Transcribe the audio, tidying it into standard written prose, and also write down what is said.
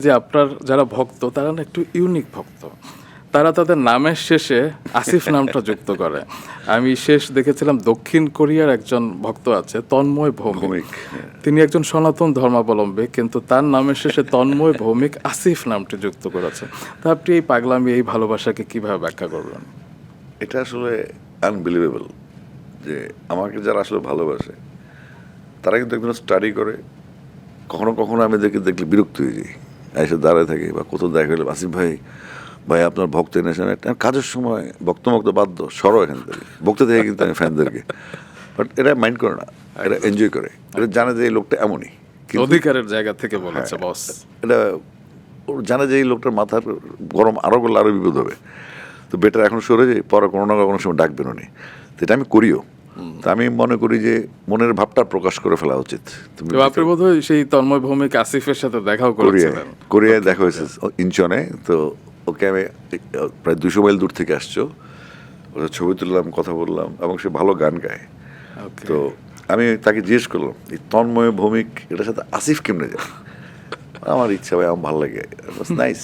যে আপনার যারা ভক্ত তারা না একটু ইউনিক ভক্ত। তারা তাদের নামের শেষে আসিফ নামটা যুক্ত করে। আমি শেষ দেখেছিলাম দক্ষিণ কোরিয়ার একজন ভক্ত আছে তন্ময় ভৌমিক। তিনি একজন সনাতন ধর্মাবলম্বী, কিন্তু তার নামের শেষে তন্ময় ভৌমিক আসিফ নামটি যুক্ত করেছে। তা আপনি এই পাগলামি, এই ভালোবাসাকে কিভাবে ব্যাখ্যা করবেন? এটা আসলে আনবিলিভেবল যে আমাকে যারা আসলে ভালোবাসে তারা কিন্তু একদম স্টাডি করে। কখনো কখনো আমি দেখলে বিরক্ত হয়ে যাই, এসে দাঁড়ায় থাকি বা কোথাও দেখা হলে আসিফ ভাই ভাই আপনার ভক্ত এনেছেন, একটা কাজের সময় ভক্ত বাধ্য সরো এখান থেকে বক্তা থেকে, কিন্তু আমি ফ্যানদেরকে, বাট এরা মাইন্ড করে না, এরা এনজয় করে, এরা জানে যে এই লোকটা এমনই, কিন্তু অধিকারের জায়গা থেকে বলেছে বস। এটা ওর জানে যে এই লোকটার মাথার গরম আরও করলে আরও বিপদ হবে, তো বেটার এখন সরে যায়, পরে কোনো না কোনো সময় ডাকবেন উনি। তো এটা আমি করিও। তা আমি মনে করি যে মনের ভাবটা প্রকাশ করে ফেলা উচিত। আপনি বোধহয় সেই তন্ময় ভৌমিক আসিফের সাথে দেখাও করেছিলেন। কোরিয়ায় দেখা হয়েছে ইনচনে। তো ওকে আমি প্রায় 200 মাইল দূর থেকে আসছো, ওর ছবি তুললাম, কথা বললাম, এবং সে ভালো গান গায়। তো আমি তাকে জিজ্ঞেস করলাম এই তন্ময় ভৌমিক এটার সাথে আসিফ কেমনে যায়। আমার ইচ্ছা ভাই, আমার ভালো লাগে, নাইস।